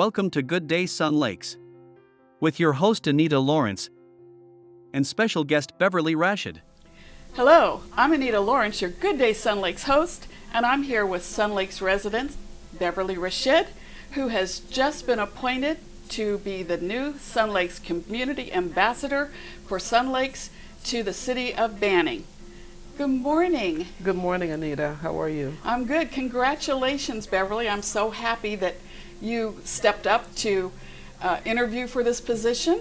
Welcome to GoodDay SunLakes with your host Anita Lawrence and special guest Beverly Rashid. Hello, I'm Anita Lawrence, your GoodDay SunLakes host, and I'm here with SunLakes resident Beverly Rashid, who has just been appointed to be the new SunLakes Community Ambassador for SunLakes to the city of Banning. Good morning. Good morning, Anita. How are you? I'm good. Congratulations, Beverly. I'm so happy that you stepped up to interview for this position.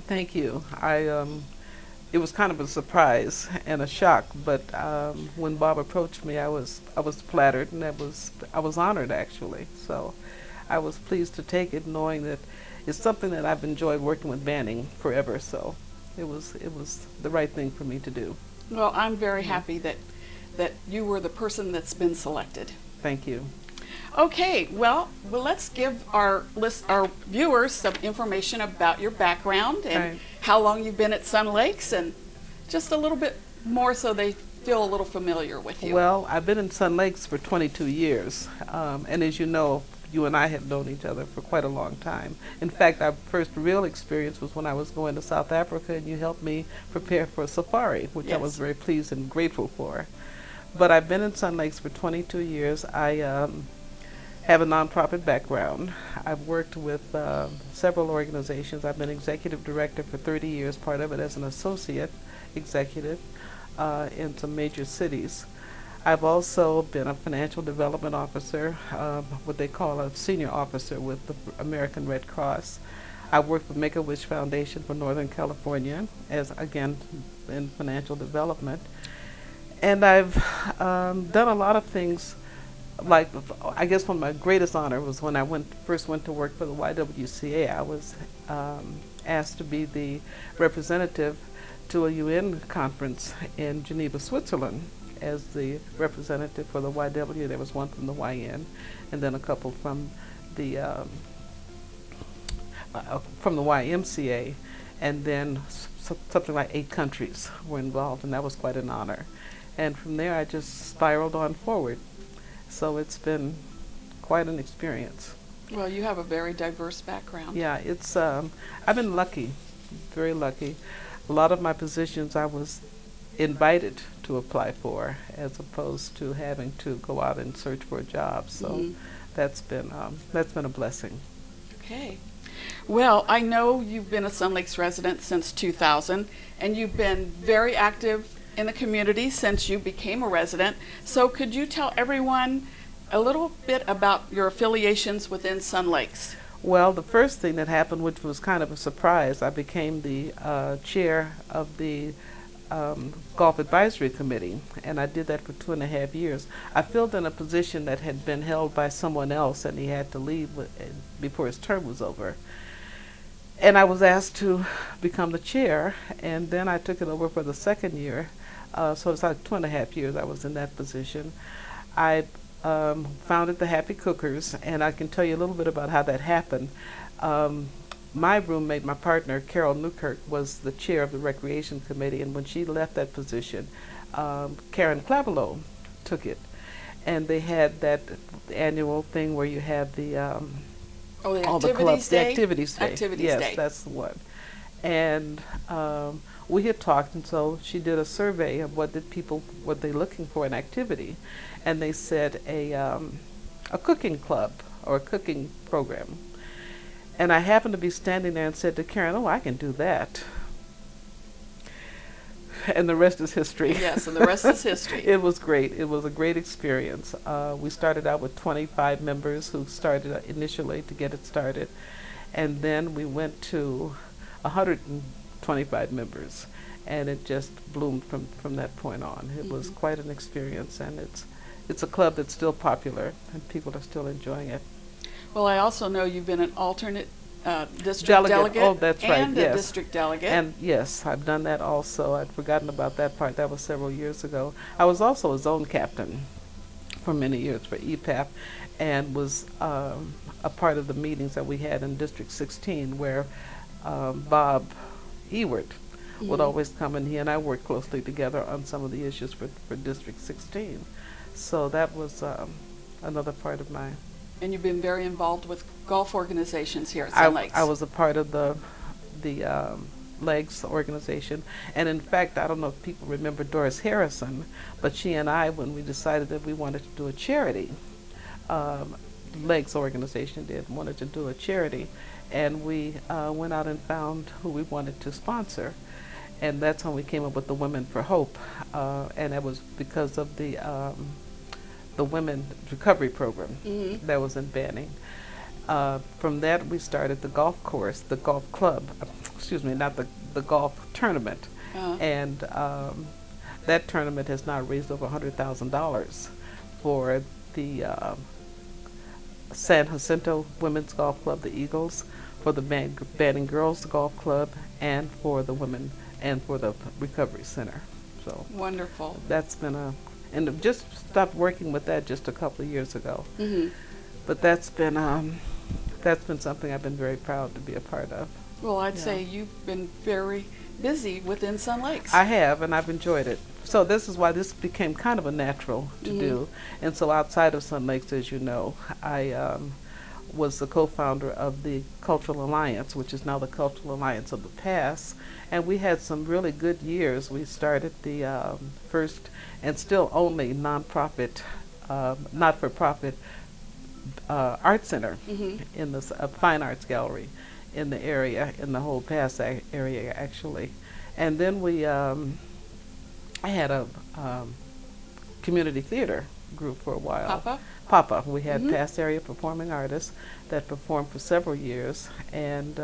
Thank you. It was kind of a surprise and a shock, but when Bob approached me, I was flattered, and I was honored actually. So I was pleased to take it, knowing that it's something that I've enjoyed working with Banning forever. So it was the right thing for me to do. Well, I'm very happy that you were the person that's been selected. Thank you. Okay, well, let's give our viewers some information about your background and how long you've been at SunLakes, and just a little bit more so they feel a little familiar with you. Well, I've been in SunLakes for 22 years, and as you know, you and I have known each other for quite a long time. In fact, our first real experience was when I was going to South Africa, and you helped me prepare for a safari, which I was very pleased and grateful for. But I've been in SunLakes for 22 years. I have a nonprofit background. I've worked with several organizations. I've been executive director for 30 years, part of it as an associate executive in some major cities. I've also been a financial development officer, what they call a senior officer with the American Red Cross. I worked with Make-A-Wish Foundation for Northern California as, again, in financial development. And I've done a lot of things. Like, I guess one of my greatest honor was when I first went to work for the YWCA. I was asked to be the representative to a UN conference in Geneva, Switzerland, as the representative for the YW. There was one from the YN, and then a couple from the YMCA, and then something like 8 countries were involved, and that was quite an honor. And from there, I just spiraled on forward. So it's been quite an experience. Well, you have a very diverse background. Yeah, it's I've been lucky, very lucky. A lot of my positions I was invited to apply for, as opposed to having to go out and search for a job. So that's been a blessing. Okay. Well, I know you've been a SunLakes resident since 2000, and you've been very active in the community since you became a resident. So could you tell everyone a little bit about your affiliations within SunLakes? Well, the first thing that happened, which was kind of a surprise, I became the chair of the Golf Advisory Committee, and I did that for 2.5 years. I filled in a position that had been held by someone else, and he had to leave before his term was over. And I was asked to become the chair, and then I took it over for the second year. So it's like 2.5 years I was in that position. I founded the Happy Cookers, and I can tell you a little bit about how that happened. My roommate, my partner, Carol Newkirk, was the chair of the Recreation Committee, and when she left that position, Karen Clavelo took it. And they had that annual thing where you have the all the clubs, the activities day. Yes, that's the one. And we had talked, and so she did a survey of what they looking for in activity, and they said a cooking club or a cooking program. And I happened to be standing there and said to Karen, "Oh, I can do that." And the rest is history. Yes, and the rest is history. It was great. It was a great experience. We started out with 25 members who started initially to get it started, and then we went to 125 members, and it just bloomed from that point on. It was quite an experience, and it's a club that's still popular, and people are still enjoying it. Well, I also know you've been an alternate district delegate. Oh, that's right. And a district delegate. And yes, I've done that also. I'd forgotten about that part. That was several years ago. I was also a zone captain for many years for EPAP, and was a part of the meetings that we had in District 16, where Bob Ewert would always come, and he and I worked closely together on some of the issues for District 16. So that was another part of my And you've been very involved with golf organizations here at I, Sun Lakes. I was a part of the legs organization, and in fact, I don't know if people remember Doris Harrison, but she and I, when we decided that we wanted to do a charity, legs organization wanted to do a charity, and we went out and found who we wanted to sponsor, and that's when we came up with the Women for Hope, and that was because of the women recovery program that was in Banning. From that, we started the golf course, the golf club, excuse me, not the golf tournament. And that tournament has now raised over $100,000 for the San Jacinto Women's Golf Club, the Eagles, for the Banning Girls Golf Club, and for the women, and for the Recovery Center. So wonderful. that's been and I've just stopped working with that just a couple of years ago. But that's been something I've been very proud to be a part of. Well, I'd say you've been very busy within Sun Lakes. I have, and I've enjoyed it. So this is why this became kind of a natural to do. And so outside of Sun Lakes, as you know, I was the co-founder of the Cultural Alliance, which is now the Cultural Alliance of the Pass. And we had some really good years. We started the first and still only nonprofit, not-for-profit art center in the fine arts gallery in the area, in the whole Pass area actually. And then we, I had a community theater group for a while. Papa. We had Pass area performing artists that performed for several years, and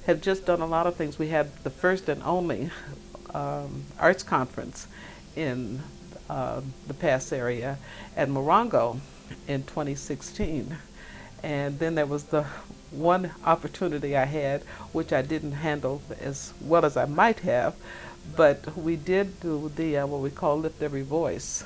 have just done a lot of things. We had the first and only arts conference in the Pass area at Morongo in 2016. And then there was the one opportunity I had, which I didn't handle as well as I might have, but we did do the what we call Lift Every Voice,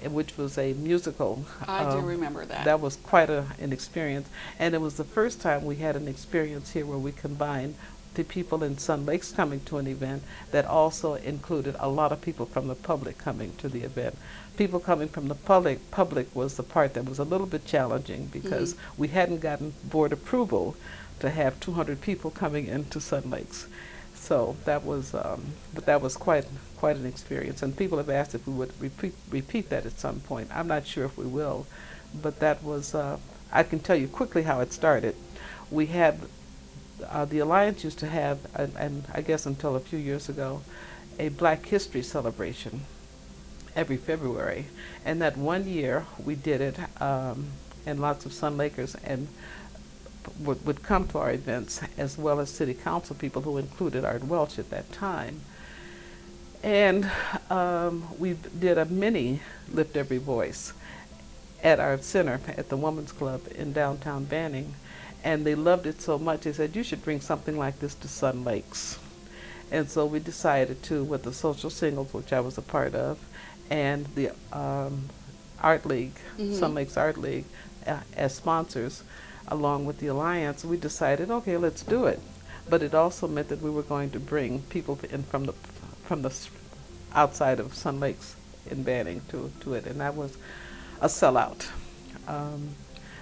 which was a musical. I do remember that. That was quite an experience, and it was the first time we had an experience here where we combined the people in Sun Lakes coming to an event that also included a lot of people from the public coming to the event. People coming from the public was the part that was a little bit challenging because we hadn't gotten board approval to have 200 people coming into Sun Lakes. So that was, but that was quite an experience. And people have asked if we would repeat that at some point. I'm not sure if we will, but that was, I can tell you quickly how it started. We had, the Alliance used to have, and I guess until a few years ago, a Black History celebration every February. And that one year we did it, and lots of Sun Lakers and would come to our events, as well as city council people who included Art Welch at that time. And we did a mini Lift Every Voice at our center at the Women's Club in downtown Banning. And they loved it so much, they said, you should bring something like this to Sun Lakes. And so we decided to, with the Social Singles, which I was a part of, and the Art League, Sun Lakes Art League, as sponsors, along with the Alliance, we decided, okay, let's do it. But it also meant that we were going to bring people in from the outside of Sun Lakes in Banning to it, and that was a sellout.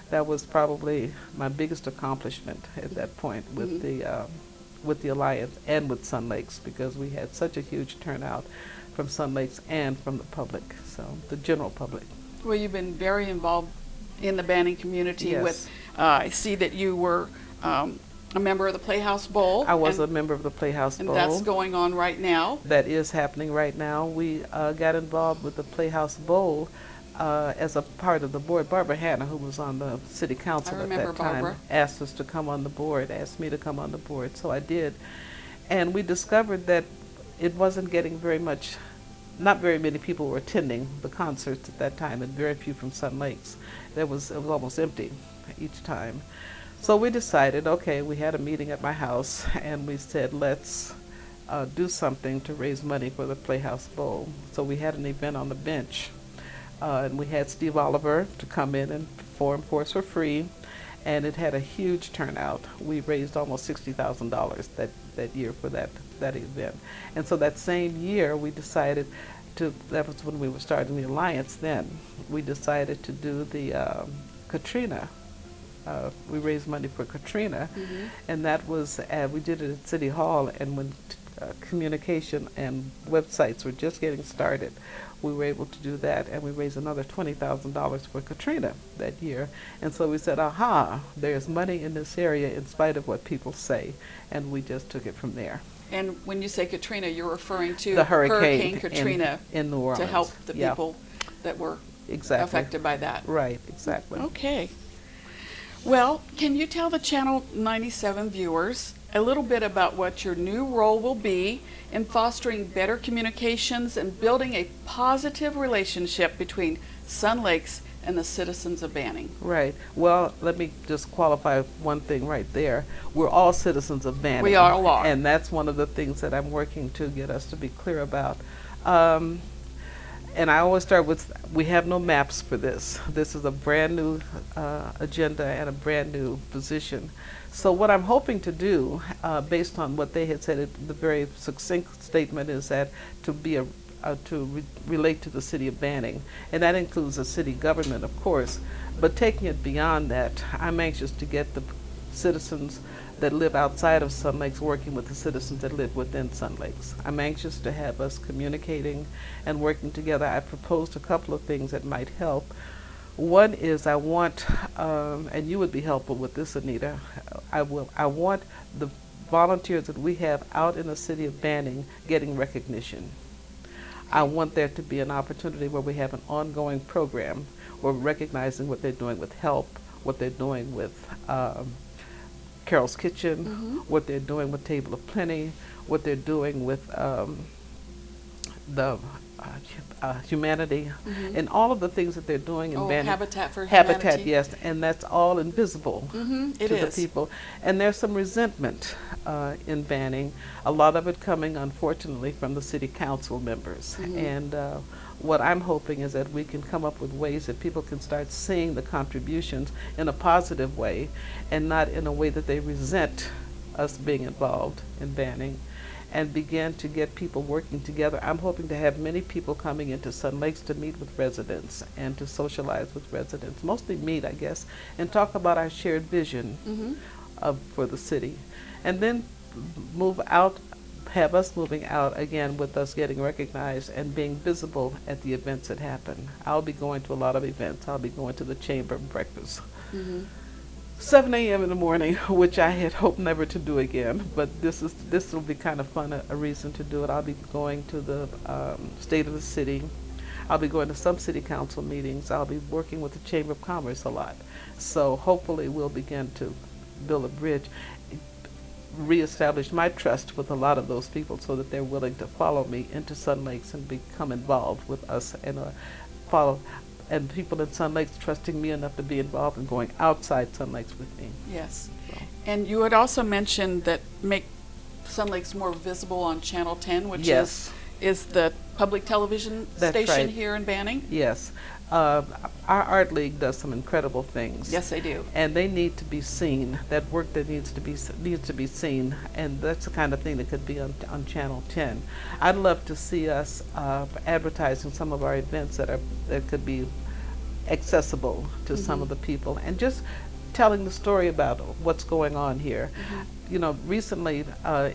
That was probably my biggest accomplishment at that point with the Alliance and with Sun Lakes, because we had such a huge turnout from Sun Lakes and from the public, so the general public. Well, you've been very involved in the Banning community. Yes. With, I see that you were a member of the Playhouse Bowl. I was a member of the Playhouse Bowl. And that's going on right now. That is happening right now. We got involved with the Playhouse Bowl as a part of the board. Barbara Hanna, who was on the city council at that time, Barbara. asked us to come on the board, asked me to come on the board, so I did. And we discovered that it wasn't getting very much, not very many people were attending the concerts at that time, and very few from Sun Lakes. It was almost empty each time. So we decided, okay, we had a meeting at my house, and we said, let's do something to raise money for the Playhouse Bowl. So we had an event on the bench, and we had Steve Oliver to come in and perform for us for free, and it had a huge turnout. We raised almost $60,000 that year for that event. And so that same year we decided to, that was when we were starting the Alliance then, we decided to do the Katrina. We raised money for Katrina, and that was we did it at City Hall. And when communication and websites were just getting started, we were able to do that, and we raised another $20,000 for Katrina that year. And so we said, aha, there's money in this area in spite of what people say, and we just took it from there. And when you say Katrina, you're referring to The hurricane Katrina in New Orleans. to help the Yeah. people that were Exactly. affected by that. Right, exactly. Okay. Well, can you tell the Channel 97 viewers a little bit about what your new role will be in fostering better communications and building a positive relationship between Sun Lakes and the citizens of Banning? Right. Well, let me just qualify one thing right there. We're all citizens of Banning. We all are. And that's one of the things that I'm working to get us to be clear about. And I always start with, we have no maps for this. This is a brand new agenda and a brand new position. So what I'm hoping to do, based on what they had said, the very succinct statement is that to be relate to the city of Banning, and that includes the city government, of course. But taking it beyond that, I'm anxious to get the citizens that live outside of Sun Lakes working with the citizens that live within Sun Lakes. I'm anxious to have us communicating and working together. I proposed a couple of things that might help. One is I want, and you would be helpful with this, Anita, I want the volunteers that we have out in the city of Banning getting recognition. I want there to be an opportunity where we have an ongoing program where we're recognizing what they're doing with HELP, what they're doing with Carol's Kitchen, what they're doing with Table of Plenty, what they're doing with the Humanity, and all of the things that they're doing in Banning. Habitat for Humanity. Habitat, yes, and that's all invisible It to is. the people. And there's some resentment in Banning, a lot of it coming, unfortunately, from the city council members. And what I'm hoping is that we can come up with ways that people can start seeing the contributions in a positive way and not in a way that they resent us being involved in Banning, and begin to get people working together. I'm hoping to have many people coming into Sun Lakes to meet with residents and to socialize with residents, mostly meet, I guess, and talk about our shared vision for the city. And then move out, have us moving out again with us getting recognized and being visible at the events that happen. I'll be going to a lot of events. I'll be going to the Chamber breakfast. 7 a.m. in the morning, which I had hoped never to do again, but this will be kind of fun, a reason to do it. I'll be going to the State of the City. I'll be going to some city council meetings. I'll be working with the Chamber of Commerce a lot. So hopefully we'll begin to build a bridge, reestablish my trust with a lot of those people so that they're willing to follow me into Sun Lakes and become involved with us and follow. And people in Sun Lakes trusting me enough to be involved and going outside Sun Lakes with me. Yes. So. And you had also mentioned that make Sun Lakes more visible on Channel 10, which Yes. is the public television That's station right. here in Banning. Yes. Our art league does some incredible things. Yes, they do. And they need to be seen. That work that needs to be seen, and that's the kind of thing that could be on Channel 10. I'd love to see us advertising some of our events that could be accessible to some of the people, and just telling the story about what's going on here. You know, recently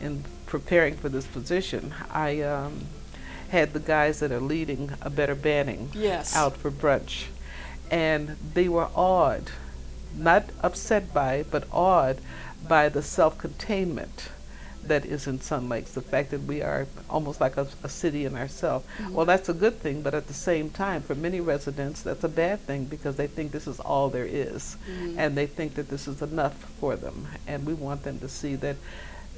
in preparing for this position, I had the guys that are leading A Better Banning Yes. out for brunch, and they were awed, not upset by, but awed by the self-containment that is in Sun Lakes, the fact that we are almost like a city in ourselves. Well, that's a good thing, but at the same time, for many residents, that's a bad thing because they think this is all there is, and they think that this is enough for them. And we want them to see that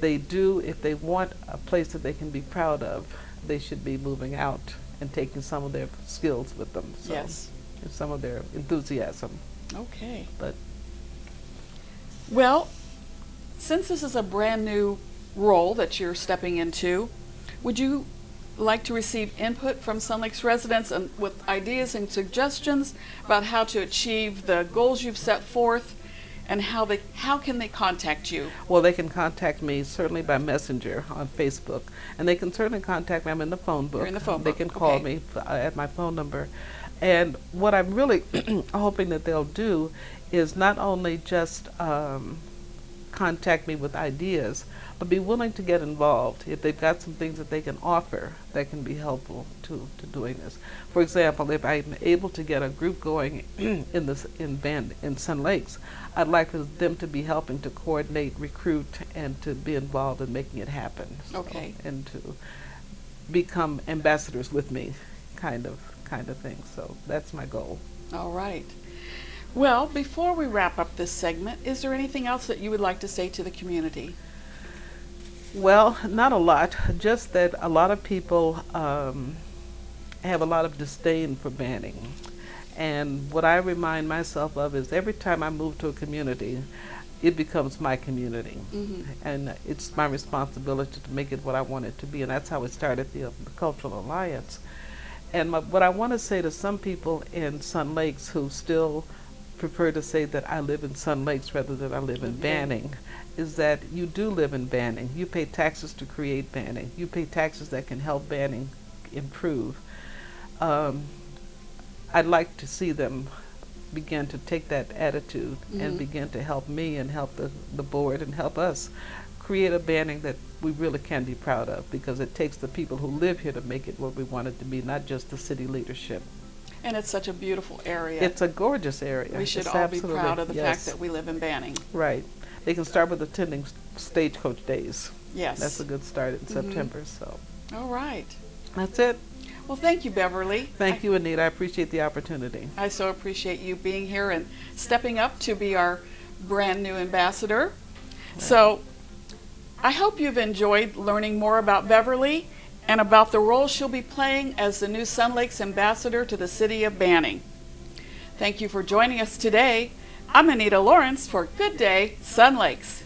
they do, if they want a place that they can be proud of, they should be moving out and taking some of their skills with them. So, Yes. and some of their enthusiasm. Okay. But Well, since this is a brand new role that you're stepping into, would you like to receive input from Sun Lakes residents and with ideas and suggestions about how to achieve the goals you've set forth And how can they contact you? Well, they can contact me certainly by Messenger on Facebook, and they can certainly contact me. I'm in the phone book. You're in the phone They book. can call Okay. me at my phone number. And what I'm really hoping that they'll do is not only just contact me with ideas, but be willing to get involved if they've got some things that they can offer that can be helpful to doing this. For example, if I'm able to get a group going in Sun Lakes, I'd like for them to be helping to coordinate, recruit, and to be involved in making it happen. Okay. And to become ambassadors with me, kind of thing. So that's my goal. All right. Well, before we wrap up this segment, is there anything else that you would like to say to the community? Well, not a lot, just that a lot of people have a lot of disdain for banning. And what I remind myself of is every time I move to a community, it becomes my community. Mm-hmm. And it's my responsibility to make it what I want it to be. And that's how it started the Cultural Alliance. And what I want to say to some people in Sun Lakes who still prefer to say that I live in Sun Lakes rather than I live in Banning, is that you do live in Banning. You pay taxes to create Banning. You pay taxes that can help Banning improve. I'd like to see them begin to take that attitude and begin to help me and help the board and help us create a Banning that we really can be proud of, because it takes the people who live here to make it what we want it to be, not just the city leadership. And it's such a beautiful area. It's a gorgeous area. We should It's all be absolutely- proud of the yes. fact that we live in Banning. Right. They can start with attending Stagecoach Days. Yes. That's a good start in September. So All right. that's it. Well, thank you, Beverly. Thank you, Anita. I appreciate the opportunity. I so appreciate you being here and stepping up to be our brand new ambassador. So I hope you've enjoyed learning more about Beverly and about the role she'll be playing as the new Sun Lakes ambassador to the city of Banning. Thank you for joining us today. I'm Anita Lawrence for Good Day Sun Lakes.